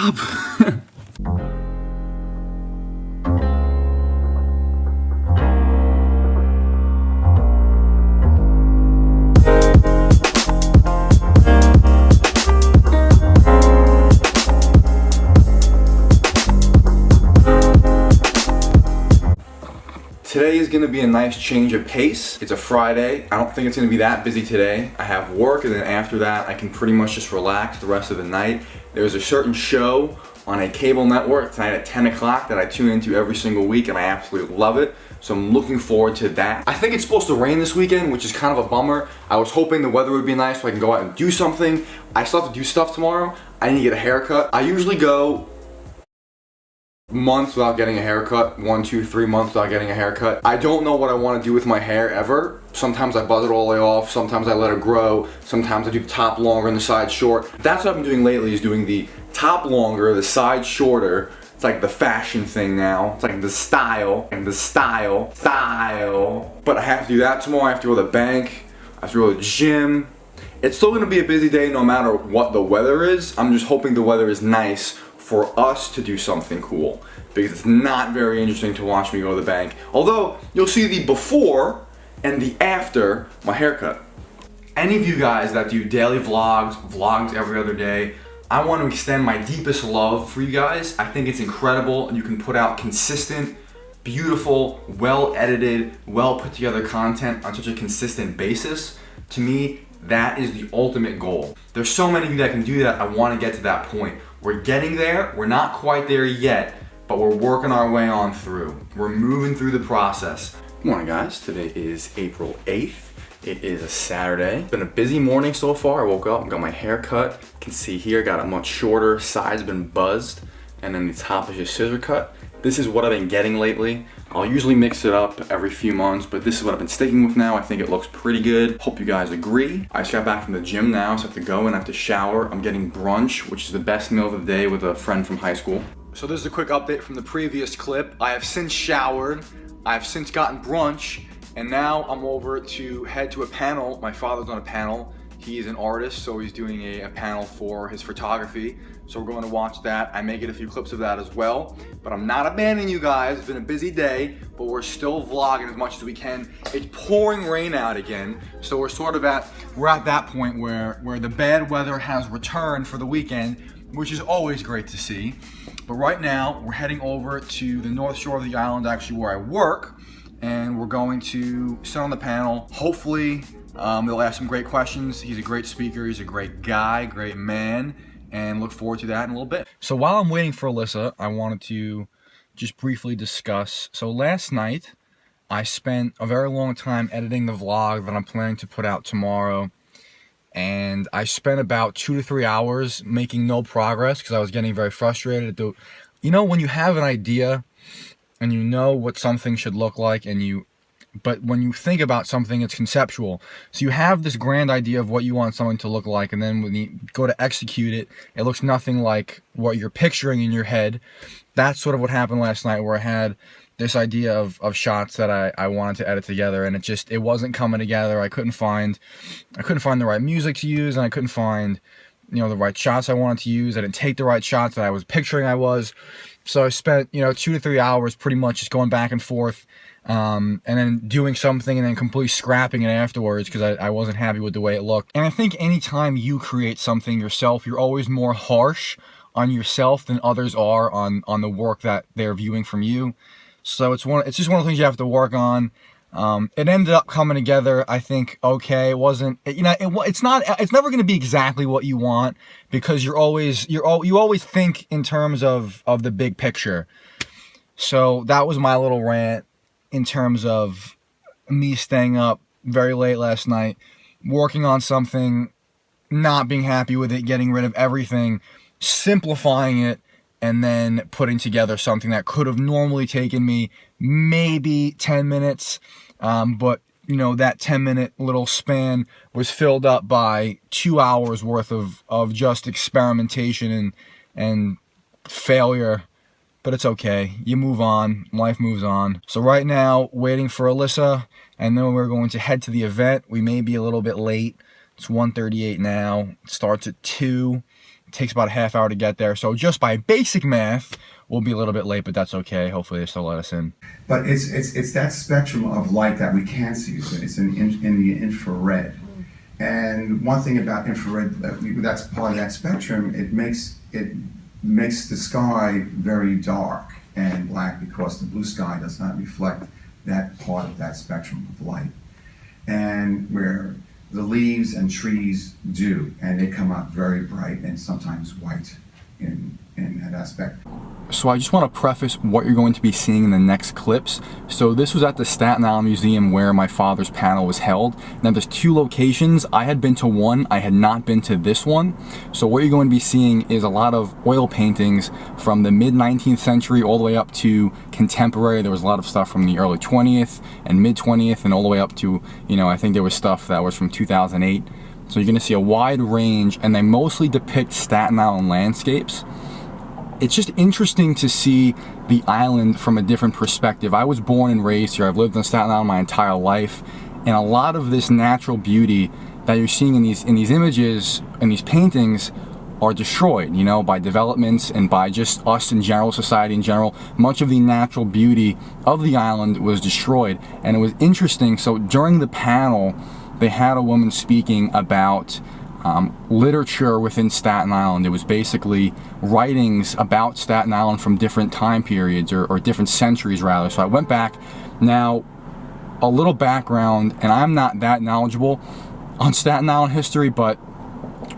up? Today is going to be a nice change of pace. It's a Friday. I don't think it's going to be that busy today. I have work, and then after that I can pretty much just relax the rest of the night. There's a certain show on a cable network tonight at 10 o'clock that I tune into every single week, and I absolutely love it. So I'm looking forward to that. I think it's supposed to rain this weekend, which is kind of a bummer. I was hoping the weather would be nice so I can go out and do something. I still have to do stuff tomorrow. I need to get a haircut. I usually go months without getting a haircut, 1, 2, 3 months without getting a haircut. I don't know what I want to do with my hair ever. Sometimes I buzz it all the way off, sometimes I let it grow, sometimes I do the top longer and the side short. That's what I've been doing lately, is doing the top longer, the side shorter. It's like the fashion thing now. It's like the style, and the style. But I have to do that tomorrow. I have to go to the bank, I have to go to the gym. It's still gonna be a busy day no matter what the weather is. I'm just hoping the weather is nice for us to do something cool, because it's not very interesting to watch me go to the bank. Although, you'll see the before and the after my haircut. Any of you guys that do daily vlogs every other day, I want to extend my deepest love for you guys. I think it's incredible, and you can put out consistent, beautiful, well-edited, well-put-together content on such a consistent basis. To me, that is the ultimate goal. There's so many of you that can do that. I want to get to that point. We're getting there. We're not quite there yet, but we're working our way on through. We're moving through the process. Good morning, guys. Today is April 8th. It is a Saturday. It's been a busy morning so far. I woke up and got my hair cut. You can see here, got it much shorter. Sides been buzzed, and then the top is just scissor cut. This is what I've been getting lately. I'll usually mix it up every few months, but this is what I've been sticking with now. I think it looks pretty good. Hope you guys agree. I just got back from the gym now, so I have to go and I have to shower. I'm getting brunch, which is the best meal of the day, with a friend from high school. So this is a quick update from the previous clip. I have since showered, I've since gotten brunch, and now I'm over to head to a panel. My father's on a panel. He's an artist, so he's doing a panel for his photography. So we're going to watch that. I may get a few clips of that as well, but I'm not abandoning you guys. It's been a busy day, but we're still vlogging as much as we can. It's pouring rain out again, so we're at that point where the bad weather has returned for the weekend, which is always great to see. But right now, we're heading over to the north shore of the island, actually where I work, and we're going to sit on the panel. Hopefully, they'll ask some great questions. He's a great speaker, he's a great guy, great man, and look forward to that in a little bit. So while I'm waiting for Alissa, I wanted to just briefly discuss. So last night, I spent a very long time editing the vlog that I'm planning to put out tomorrow, and I spent about 2 to 3 hours making no progress because I was getting very frustrated. You know, when you have an idea and you know what something should look like, but when you think about something, it's conceptual. So you have this grand idea of what you want something to look like, and then when you go to execute it, it looks nothing like what you're picturing in your head. That's sort of what happened last night, where I had this idea of shots that I wanted to edit together, and it wasn't coming together. I couldn't find the right music to use, and I couldn't find, you know, the right shots I wanted to use. I didn't take the right shots that I was picturing I was. So I spent, 2 to 3 hours pretty much just going back and forth, and then doing something and then completely scrapping it afterwards because I wasn't happy with the way it looked. And I think anytime you create something yourself, you're always more harsh on yourself than others are on the work that they're viewing from you. So it's just one of the things you have to work on. It ended up coming together, I think, okay. It wasn't, it's never going to be exactly what you want, because you always think in terms of the big picture. So that was my little rant in terms of me staying up very late last night, working on something, not being happy with it, getting rid of everything, simplifying it, and then putting together something that could have normally taken me maybe 10 minutes, but that 10-minute little span was filled up by 2 hours worth of just experimentation and failure. But it's okay, you move on, life moves on. So right now, waiting for Alissa, and then we're going to head to the event. We may be a little bit late. It's 1:38 now, it starts at 2. takes about a half hour to get there. So just by basic math, we'll be a little bit late, but that's okay. Hopefully they still let us in. But it's that spectrum of light that we can't see. It's in the infrared. And one thing about infrared, that's part of that spectrum, it makes the sky very dark and black because the blue sky does not reflect that part of that spectrum of light. And where the leaves and trees do, and they come out very bright and sometimes white in that aspect. So I just want to preface what you're going to be seeing in the next clips. So this was at the Staten Island Museum where my father's panel was held. Now there's 2 locations. I had been to one, I had not been to this one. So what you're going to be seeing is a lot of oil paintings from the mid-19th century all the way up to contemporary. There was a lot of stuff from the early 20th and mid-20th and all the way up to, you know, I think there was stuff that was from 2008. So you're going to see a wide range, and they mostly depict Staten Island landscapes. It's just interesting to see the island from a different perspective. I was born and raised here. I've lived on Staten Island my entire life, and a lot of this natural beauty that you're seeing in these images and these paintings are destroyed, you know, by developments and by just us in general, society in general. Much of the natural beauty of the island was destroyed, and it was interesting. So during the panel, they had a woman speaking about literature within Staten Island. It was basically writings about Staten Island from different time periods or different centuries rather. So I went back. Now, a little background, and I'm not that knowledgeable on Staten Island history, but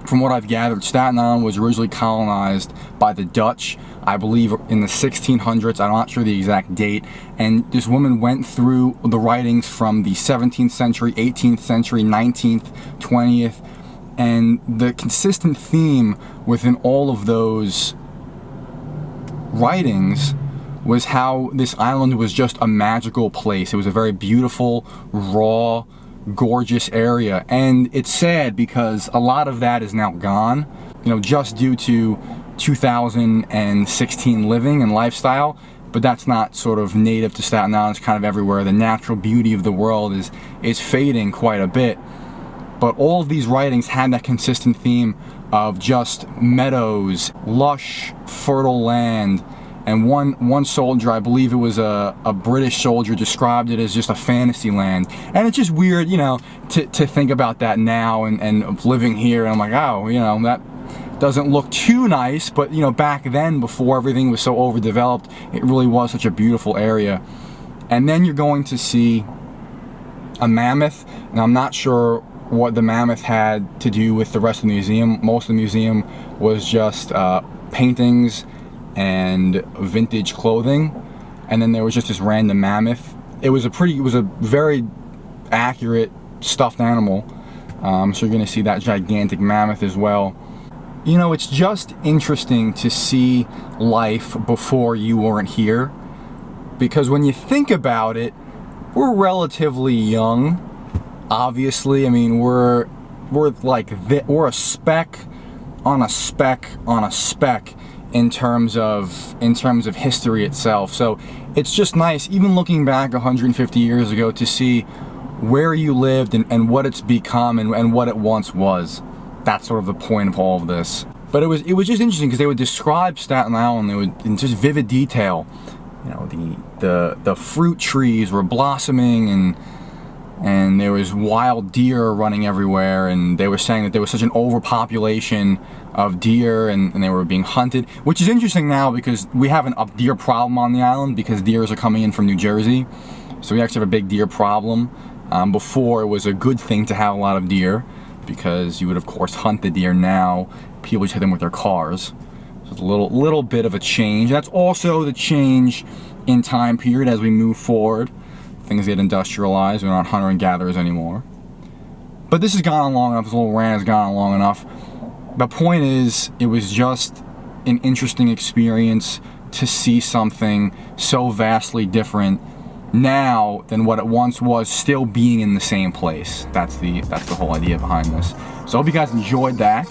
from what I've gathered, Staten Island was originally colonized by the Dutch, I believe in the 1600s. I'm not sure the exact date. And this woman went through the writings from the 17th century, 18th century, 19th, 20th, and the consistent theme within all of those writings was how this island was just a magical place. It was a very beautiful, raw, gorgeous area. And it's sad because a lot of that is now gone, you know, just due to 2016 living and lifestyle. But that's not sort of native to Staten Island. It's kind of everywhere. The natural beauty of the world is fading quite a bit. But all of these writings had that consistent theme of just meadows, lush, fertile land. And one soldier, I believe it was a British soldier, described it as just a fantasy land. And it's just weird, you know, to think about that now and living here. And I'm like, oh, you know, that doesn't look too nice. But, you know, back then, before everything was so overdeveloped, it really was such a beautiful area. And then you're going to see a mammoth. And I'm not sure what the mammoth had to do with the rest of the museum. Most of the museum was just paintings and vintage clothing, and then there was just this random mammoth. It was a very accurate stuffed animal. So you're gonna see that gigantic mammoth as well. You know, it's just interesting to see life before you weren't here, because when you think about it, we're relatively young. Obviously, I mean, we're a speck on a speck on a speck in terms of history itself. So it's just nice, even looking back 150 years ago, to see where you lived and what it's become and what it once was. That's sort of the point of all of this. But it was just interesting because they would describe Staten Island, they would in just vivid detail. You know, the fruit trees were blossoming, and there was wild deer running everywhere, and they were saying that there was such an overpopulation of deer and they were being hunted, which is interesting now because we have a deer problem on the island because deers are coming in from New Jersey. So we actually have a big deer problem. Before, it was a good thing to have a lot of deer because you would of course hunt the deer. Now people just hit them with their cars. So it's a little bit of a change. That's also the change in time period as we move forward. Things get industrialized. We're not hunter and gatherers anymore. But this has gone on long enough. This little rant has gone on long enough. The point is, it was just an interesting experience to see something so vastly different now than what it once was, still being in the same place. That's the whole idea behind this. So I hope you guys enjoyed that.